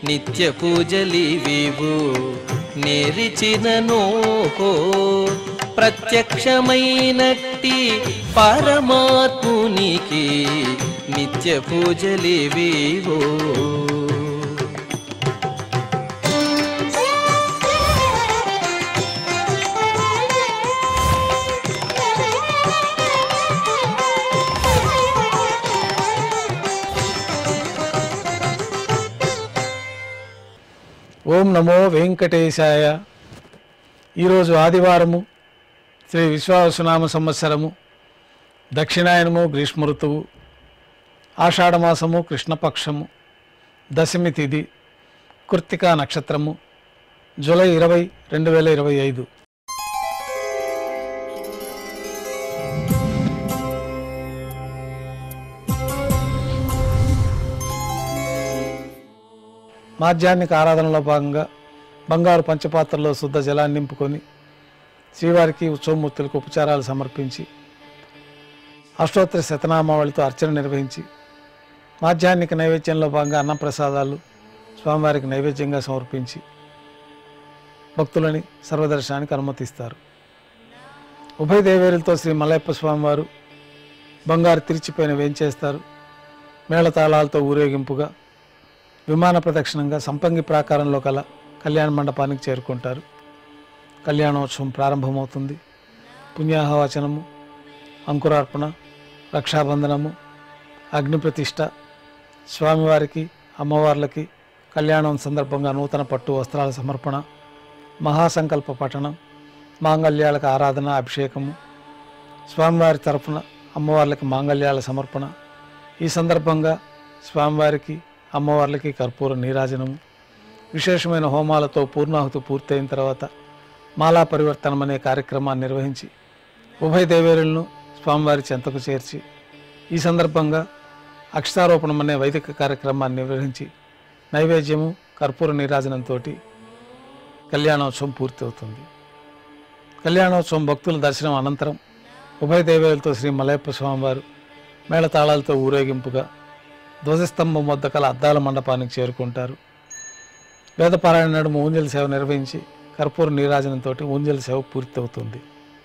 నిత్య పూజలివివు నేరిచినను ప్రత్యక్షమైనట్టి పరమాత్మునికి నిత్య పూజలివివు. ఓం నమో వెంకటేశాయ. ఈరోజు ఆదివారము, శ్రీ విశ్వావసునామ సంవత్సరము, దక్షిణాయనము, గ్రీష్మ ఋతువు, ఆషాఢమాసము, కృష్ణపక్షము, దశమి తిథి, కృత్తికా నక్షత్రము, జూలై 20, 2025. మాధ్యాహ్నిక ఆరాధనలో భాగంగా బంగారు పంచపాత్రలో శుద్ధ జలాన్ని నింపుకొని శ్రీవారికి ఉత్సవమూర్తులకు ఉపచారాలు సమర్పించి అష్టోత్తర శతనామావళితో అర్చన నిర్వహించి మాధ్యాహ్నిక నైవేద్యంలో భాగంగా అన్నప్రసాదాలు స్వామివారికి నైవేద్యంగా సమర్పించి భక్తులని సర్వదర్శనానికి అనుమతిస్తారు. ఉభయ దేవేరులతో శ్రీ మలయప్ప స్వామివారు బంగారు తిరిచిపోయిన వేంచేస్తారు. మేళతాళాలతో ఊరేగింపుగా విమాన ప్రదక్షిణంగా సంపంగి ప్రాకారంలో కల కళ్యాణ మండపానికి చేరుకుంటారు. కళ్యాణోత్సవం ప్రారంభమవుతుంది. పుణ్యాహవచనము, అంకురార్పణ, రక్షాబంధనము, అగ్నిప్రతిష్ఠ, స్వామివారికి అమ్మవార్లకి కళ్యాణం సందర్భంగా నూతన పట్టు వస్త్రాల సమర్పణ, మహాసంకల్ప పఠనం, మాంగళ్యాలకు ఆరాధన, అభిషేకము, స్వామివారి తరఫున అమ్మవార్లకి మాంగళ్యాల సమర్పణ. ఈ సందర్భంగా స్వామివారికి అమ్మవార్లకి కర్పూర నీరాజనము, విశేషమైన హోమాలతో పూర్ణాహుతి పూర్తయిన తర్వాత మాలా పరివర్తనం అనే కార్యక్రమాన్ని నిర్వహించి ఉభయ దేవేరులను స్వామివారి చెంతకు చేర్చి ఈ సందర్భంగా అక్షతారోపణం అనే వైదిక కార్యక్రమాన్ని నిర్వహించి నైవేద్యము, కర్పూర నీరాజనంతో కళ్యాణోత్సవం పూర్తవుతుంది. కళ్యాణోత్సవం భక్తుల దర్శనం అనంతరం ఉభయ దేవేరులతో శ్రీ మలయప్ప స్వామివారు మేళతాళాలతో ఊరేగింపుగా ధ్వజస్తంభం వద్ద కల అద్దాల మండపానికి చేరుకుంటారు. వేదపారాయణ నడుమ ఊంజల్ సేవ నిర్వహించి కర్పూర నీరాజనంతో ఊంజల్ సేవ పూర్తవుతుంది.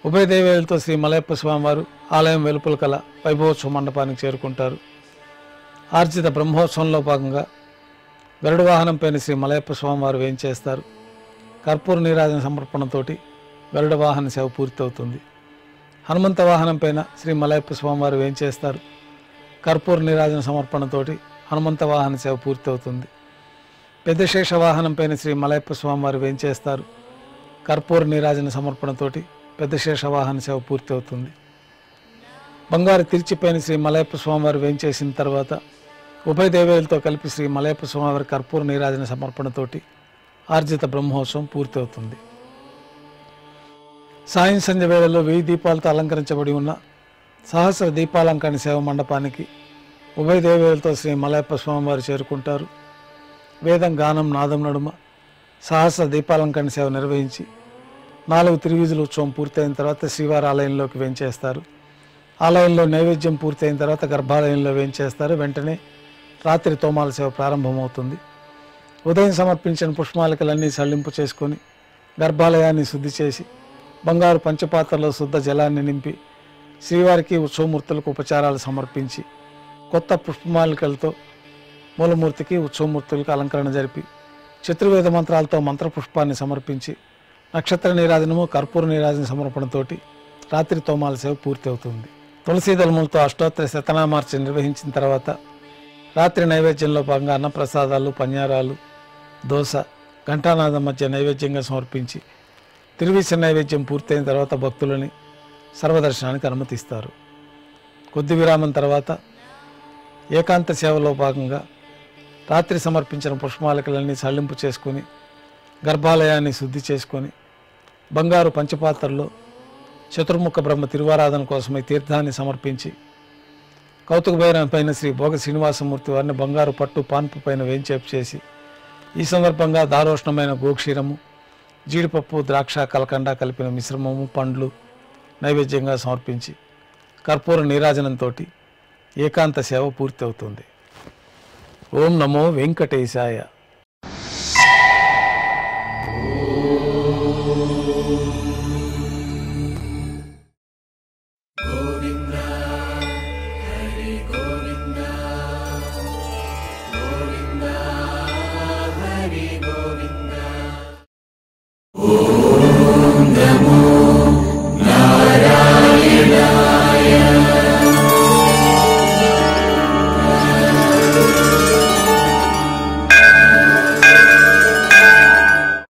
ఉభయ దేవేరులతో శ్రీ మలయప్ప స్వామివారు ఆలయం వెలుపల కల వైభవోత్సవ మండపానికి చేరుకుంటారు. ఆర్జిత బ్రహ్మోత్సవంలో భాగంగా గరుడ వాహనంపైన శ్రీ మలయప్ప స్వామివారు వేంచేస్తారు. కర్పూర నీరాజన సమర్పణతో గరుడ వాహన సేవ పూర్తవుతుంది. హనుమంత వాహనంపైన శ్రీ మలయప్ప స్వామివారు వేంచేస్తారు. కర్పూర నీరాజన సమర్పణతోటి హనుమంత వాహన సేవ పూర్తవుతుంది. పెద్ద శేష వాహనంపైన శ్రీ మలయప్ప స్వామివారు వేంచేస్తారు. కర్పూర నీరాజన సమర్పణతోటి పెద్ద శేష వాహన సేవ పూర్తవుతుంది. బంగారు తిరిచిపైన శ్రీ మలయప్ప స్వామివారు వేంచేసిన తర్వాత ఉభయ దేవేరులతో కలిపి శ్రీ మలయప్ప స్వామివారి కర్పూర నీరాజన సమర్పణతోటి ఆర్జిత బ్రహ్మోత్సవం పూర్తవుతుంది. సాయం సంధ్య వేళల్లో 1000 దీపాలతో అలంకరించబడి ఉన్న సహస్ర దీపాలంకరణ సేవ మండపానికి ఉభయ దేవేరులతో శ్రీ మలయప్ప స్వామివారు చేరుకుంటారు. వేదం, గానం, నాదం నడుమ సహస్ర దీపాలంకరణ సేవ నిర్వహించి 4 తిరువీధుల ఉత్సవం పూర్తయిన తర్వాత శ్రీవారి ఆలయంలోకి వేంచేస్తారు. ఆలయంలో నైవేద్యం పూర్తయిన తర్వాత గర్భాలయంలో వేంచేస్తారు. వెంటనే రాత్రి తోమాల సేవ ప్రారంభమవుతుంది. ఉదయం సమర్పించిన పుష్పమాలికలన్నీ సళ్లింపు చేసుకొని గర్భాలయాన్ని శుద్ధి చేసి బంగారు పంచపాత్రలో శుద్ధ జలాన్ని నింపి శ్రీవారికి ఉత్సవమూర్తులకు ఉపచారాలు సమర్పించి కొత్త పుష్పమాలికలతో మూలమూర్తికి ఉత్సవమూర్తులకు అలంకరణ జరిపి చతుర్వేద మంత్రాలతో మంత్రపుష్పాన్ని సమర్పించి నక్షత్ర నీరాజనము, కర్పూర నీరాజన సమర్పణతోటి రాత్రి తోమాల సేవ పూర్తి అవుతుంది. తులసీ దళములతో అష్టోత్తర శతనామార్చన నిర్వహించిన తర్వాత రాత్రి నైవేద్యంలో భాగంగా అన్నప్రసాదాలు, పన్యారాలు, దోశ, ఘంటానాదం మధ్య నైవేద్యంగా సమర్పించి తిరువీస నైవేద్యం పూర్తయిన తర్వాత భక్తులని సర్వదర్శనానికి అనుమతిస్తారు. కొద్ది విరామం తర్వాత ఏకాంత సేవలో భాగంగా రాత్రి సమర్పించిన పుష్పమాలికలన్నీ సళ్లింపు చేసుకొని గర్భాలయాన్ని శుద్ధి చేసుకొని బంగారు పంచపాత్రలో చతుర్ముఖ బ్రహ్మ తిరువారాధన కోసమై తీర్థాన్ని సమర్పించి కౌతుక భైరవ పైన శ్రీ భోగ శ్రీనివాసమూర్తి వారిని బంగారు పట్టు పాన్పు పైన వేంచేపు చేసి ఈ సందర్భంగా దారోష్ణమైన గోక్షీరము, జీడిపప్పు, ద్రాక్ష, కలకండ కలిపిన మిశ్రమము, పండ్లు నైవేద్యంగా సమర్పించి కర్పూర నీరాజనంతో ఏకాంత సేవ పూర్తి అవుతుంది. ఓం నమో వెంకటేశాయ. ఓం